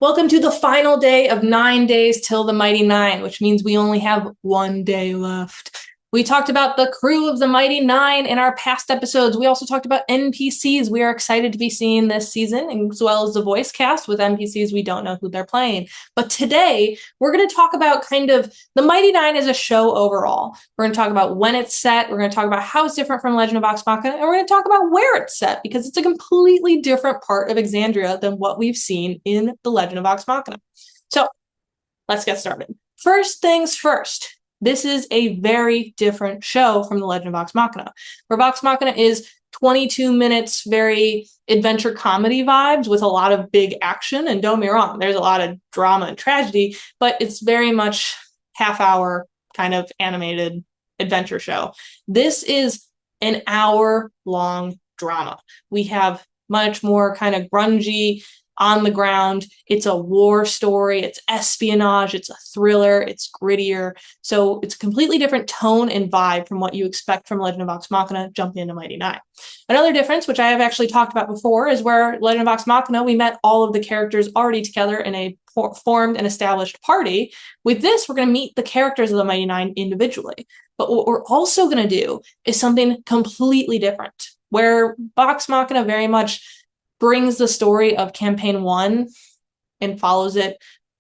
Welcome to the final day of 9 days till the Mighty Nein, which means we only have 1 day left. We talked about the crew of the Mighty Nein in our past episodes. We also talked about NPCs we are excited to be seeing this season, as well as the voice cast with NPCs we don't know who they're playing. But today, we're going to talk about kind of the Mighty Nein as a show overall. We're going to talk about when it's set. We're going to talk about how it's different from Legend of Vox Machina. And we're going to talk about where it's set, because it's a completely different part of Exandria than what we've seen in the Legend of Vox Machina. So, let's get started. First things first. This is a very different show from The Legend of Vox Machina, where Vox Machina is 22 minutes, very adventure comedy vibes with a lot of big action. And don't be wrong, there's a lot of drama and tragedy, but it's very much half-hour kind of animated adventure show. This is an hour-long drama. We have much more kind of grungy, on the ground. It's a war story. It's espionage. It's a thriller. It's grittier. So it's a completely different tone and vibe from what you expect from Legend of Vox Machina jumping into Mighty Nein. Another difference, which I have actually talked about before, is where Legend of Vox Machina, we met all of the characters already together in a formed and established party. With this, we're going to meet the characters of the Mighty Nein individually. But what we're also going to do is something completely different, where Vox Machina very much brings the story of campaign 1 and follows it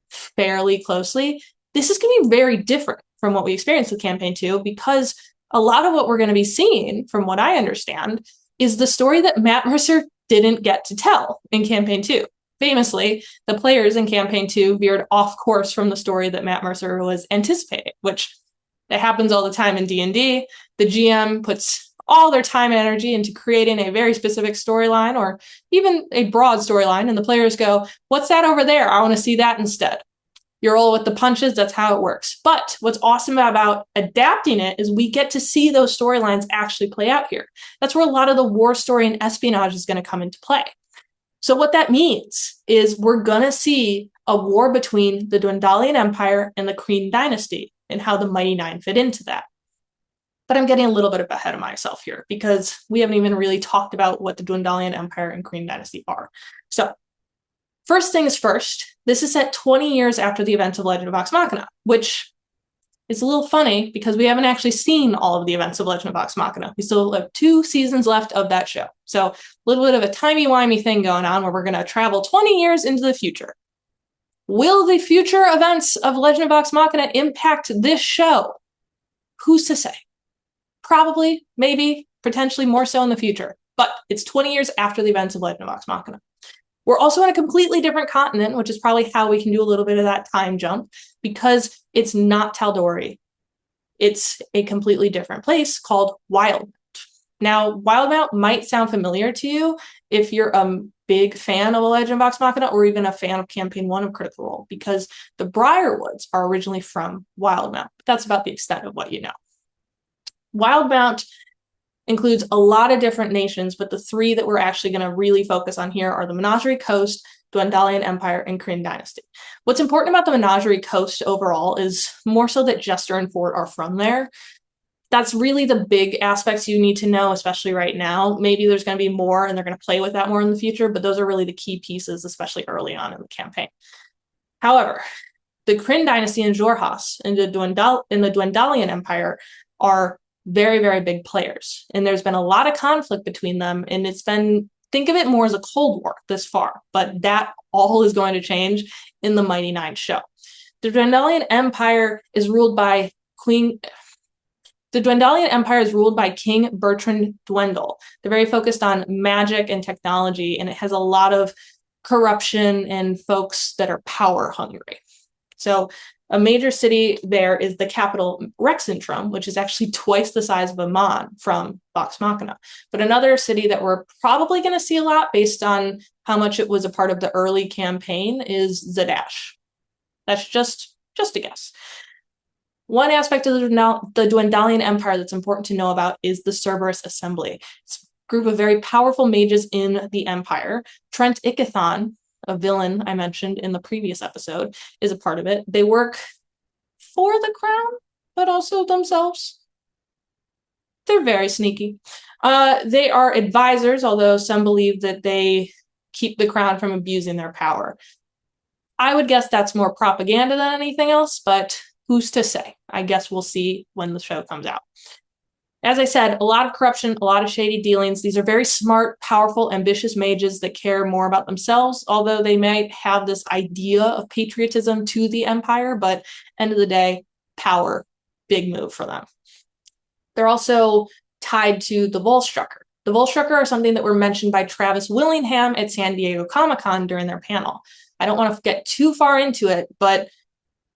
fairly closely. This is going to be very different from what we experienced with campaign 2, because a lot of what we're going to be seeing, from what I understand, is the story that Matt Mercer didn't get to tell in campaign 2. Famously, the players in campaign 2 veered off course from the story that Matt Mercer was anticipating, which that happens all the time in D&D. The GM puts all their time and energy into creating a very specific storyline, or even a broad storyline, and the players go, what's that over there? I want to see that instead. You roll with the punches, that's how it works. But what's awesome about adapting it is we get to see those storylines actually play out here. That's where a lot of the war story and espionage is going to come into play. So what that means is we're going to see a war between the Dwendalian Empire and the Kryn Dynasty, and how the Mighty Nein fit into that. But I'm getting a little bit ahead of myself here, because we haven't even really talked about what the Dwendalian Empire and Kryn Dynasty are. So, first things first, this is set 20 years after the events of Legend of Vox Machina, which is a little funny because we haven't actually seen all of the events of Legend of Vox Machina. We still have 2 seasons left of that show. So, a little bit of a timey-wimey thing going on where we're going to travel 20 years into the future. Will the future events of Legend of Vox Machina impact this show? Who's to say? Probably, maybe, potentially more so in the future. But it's 20 years after the events of Legend of Vox Machina. We're also on a completely different continent, which is probably how we can do a little bit of that time jump, because it's not Tal'Dorei. It's a completely different place called Wildemount. Now, Wildemount might sound familiar to you if you're a big fan of a Legend of Vox Machina, or even a fan of Campaign 1 of Critical Role, because the Briarwoods are originally from Wildemount. But that's about the extent of what you know. Wildemount includes a lot of different nations, but the 3 that we're actually going to really focus on here are the Menagerie Coast, Dwendalian Empire, and Kryn Dynasty. What's important about the Menagerie Coast overall is more so that Jester and Fort are from there. That's really the big aspects you need to know, especially right now. Maybe there's going to be more, and they're going to play with that more in the future, but those are really the key pieces, especially early on in the campaign. However, the Kryn Dynasty and Xhorhas in the Dwendalian Empire are very, very big players. And there's been a lot of conflict between them. And it's been, think of it more as a Cold War this far. But that all is going to change in the Mighty Nein show. The Dwendalian Empire is ruled by King Bertrand Dwendal. They're very focused on magic and technology, and it has a lot of corruption and folks that are power hungry. So a major city there is the capital, Rexentrum, which is actually twice the size of Amman from Vox Machina. But another city that we're probably going to see a lot, based on how much it was a part of the early campaign, is Zadash. That's just a guess. One aspect of the Dwendalian Empire that's important to know about is the Cerberus Assembly. It's a group of very powerful mages in the Empire. Trent Ickathon, a villain I mentioned in the previous episode, is a part of it. They work for the crown, but also themselves. They're very sneaky. They are advisors, although some believe that they keep the crown from abusing their power. I would guess that's more propaganda than anything else, but who's to say? I guess we'll see when the show comes out. As I said, a lot of corruption, a lot of shady dealings. These are very smart, powerful, ambitious mages that care more about themselves, although they might have this idea of patriotism to the Empire, but end of the day, power, big move for them. They're also tied to the Volstrucker. The Volstrucker are something that were mentioned by Travis Willingham at San Diego Comic-Con during their panel. I don't want to get too far into it, but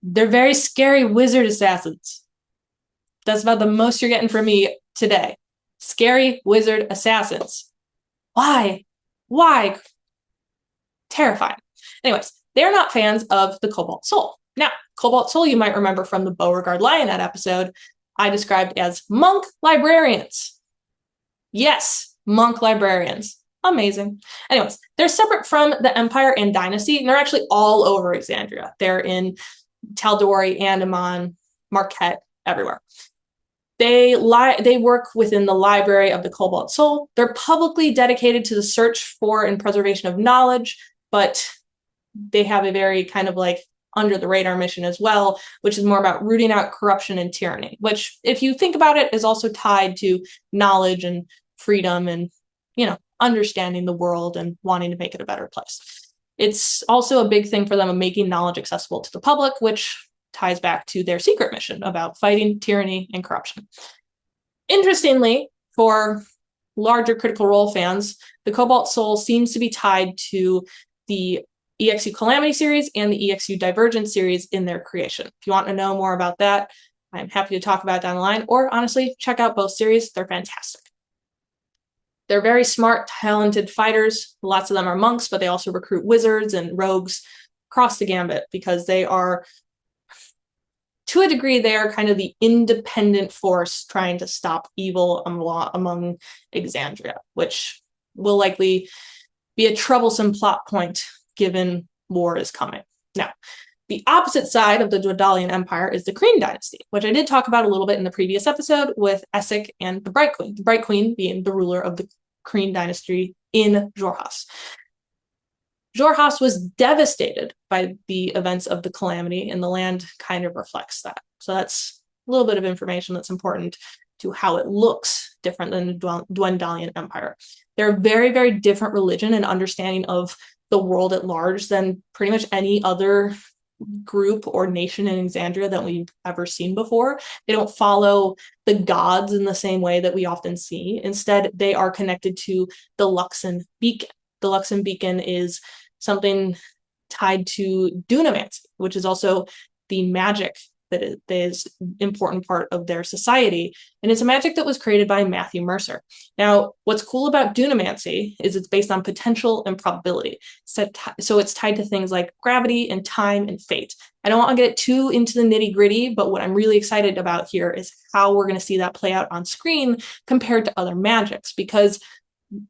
they're very scary wizard assassins. That's about the most you're getting from me today. Scary wizard assassins. Why? Why? Terrifying. Anyways, they're not fans of the Cobalt Soul. Now, Cobalt Soul, you might remember from the Beauregard Lionett episode, I described as monk librarians. Yes, monk librarians. Amazing. Anyways, they're separate from the Empire and Dynasty, and they're actually all over Exandria. They're in Tal'Dorei, Andaman, Marquette, everywhere. They work within the library of the Cobalt Soul. They're publicly dedicated to the search for and preservation of knowledge, but they have a very kind of like under the radar mission as well, which is more about rooting out corruption and tyranny, which if you think about it is also tied to knowledge and freedom and, you know, understanding the world and wanting to make it a better place. It's also a big thing for them of making knowledge accessible to the public, which ties back to their secret mission about fighting tyranny and corruption. Interestingly, for larger Critical Role fans, the Cobalt Soul seems to be tied to the EXU Calamity series and the EXU Divergent series in their creation. If you want to know more about that, I'm happy to talk about it down the line, or honestly, check out both series. They're fantastic. They're very smart, talented fighters. Lots of them are monks, but they also recruit wizards and rogues across the gambit because they are, to a degree, they are kind of the independent force trying to stop evil among Exandria, which will likely be a troublesome plot point given war is coming. Now, the opposite side of the Dwendalian Empire is the Kryn Dynasty, which I did talk about a little bit in the previous episode with Essek and the Bright Queen. The Bright Queen being the ruler of the Kryn Dynasty in Xhorhas. Xhorhas was devastated by the events of the Calamity, and the land kind of reflects that. So that's a little bit of information that's important to how it looks different than the Dwendalian Empire. They're a very, very different religion and understanding of the world at large than pretty much any other group or nation in Exandria that we've ever seen before. They don't follow the gods in the same way that we often see. Instead, they are connected to the Luxon beacon. The Luxon beacon is something tied to Dunamancy, which is also the magic that is an important part of their society. And it's a magic that was created by Matthew Mercer. Now, what's cool about Dunamancy is it's based on potential and probability. So it's tied to things like gravity and time and fate. I don't want to get too into the nitty gritty, but what I'm really excited about here is how we're going to see that play out on screen compared to other magics, because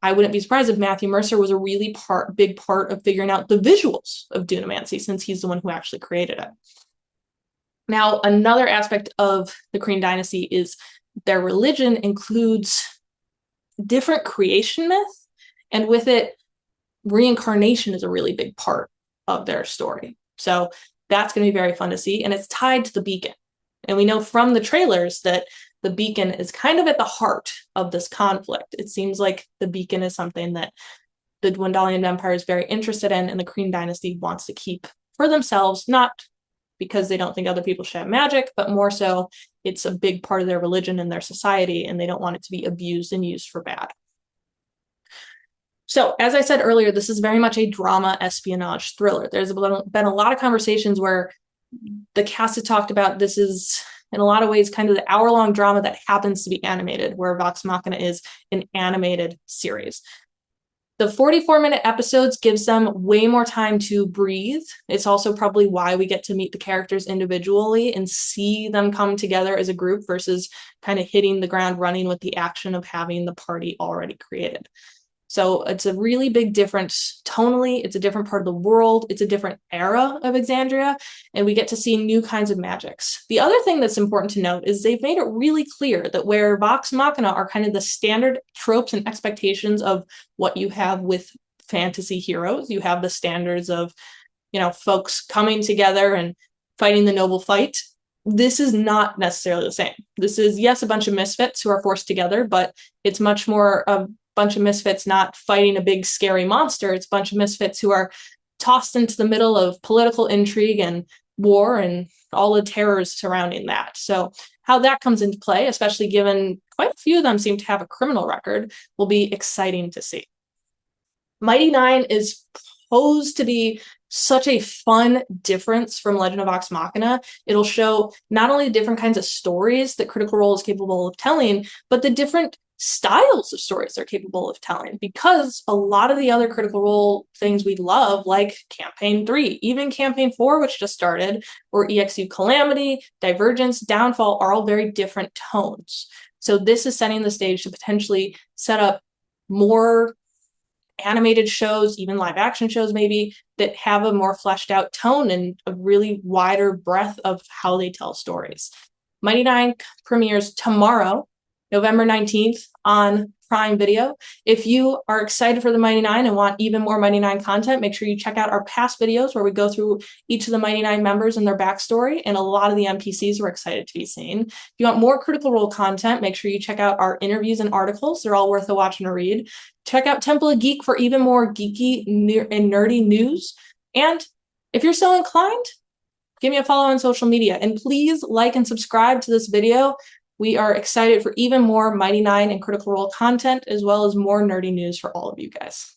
I wouldn't be surprised if Matthew Mercer was a really big part of figuring out the visuals of Dunamancy, since he's the one who actually created it. Now, another aspect of the Kryn Dynasty is their religion includes different creation myth, and with it, reincarnation is a really big part of their story. So that's going to be very fun to see, and it's tied to the beacon. And we know from the trailers that the beacon is kind of at the heart of this conflict. It seems like the beacon is something that the Dwendalian Empire is very interested in, and the Kryn Dynasty wants to keep for themselves, not because they don't think other people should have magic, but more so it's a big part of their religion and their society, and they don't want it to be abused and used for bad. So, as I said earlier, this is very much a drama espionage thriller. There's been a lot of conversations where the cast has talked about this is, in a lot of ways, kind of the hour-long drama that happens to be animated, where Vox Machina is an animated series. The 44-minute episodes gives them way more time to breathe. It's also probably why we get to meet the characters individually and see them come together as a group versus kind of hitting the ground running with the action of having the party already created. So it's a really big difference tonally. It's a different part of the world. It's a different era of Exandria, and we get to see new kinds of magics. The other thing that's important to note is they've made it really clear that where Vox Machina are kind of the standard tropes and expectations of what you have with fantasy heroes, you have the standards of, folks coming together and fighting the noble fight. This is not necessarily the same. This is, yes, a bunch of misfits who are forced together, but it's much more a bunch of misfits not fighting a big scary monster. It's a bunch of misfits who are tossed into the middle of political intrigue and war and all the terrors surrounding that. So how that comes into play, especially given quite a few of them seem to have a criminal record, will be exciting to see. Mighty Nein is posed to be such a fun difference from Legend of Vox Machina. It'll show not only the different kinds of stories that Critical Role is capable of telling, but the different styles of stories they're capable of telling, because a lot of the other Critical Role things we love, like Campaign 3, even Campaign 4, which just started, or EXU Calamity, Divergence, Downfall, are all very different tones. So this is setting the stage to potentially set up more animated shows, even live action shows maybe, that have a more fleshed out tone and a really wider breadth of how they tell stories. Mighty Nein premieres tomorrow, November 19th on Prime Video. If you are excited for the Mighty Nein and want even more Mighty Nein content, make sure you check out our past videos where we go through each of the Mighty Nein members and their backstory, and a lot of the NPCs we're excited to be seeing. If you want more Critical Role content, make sure you check out our interviews and articles. They're all worth a watch and a read. Check out Temple of Geek for even more geeky and nerdy news. And if you're so inclined, give me a follow on social media. And please like and subscribe to this video. We are excited for even more Mighty Nein and Critical Role content, as well as more nerdy news for all of you guys.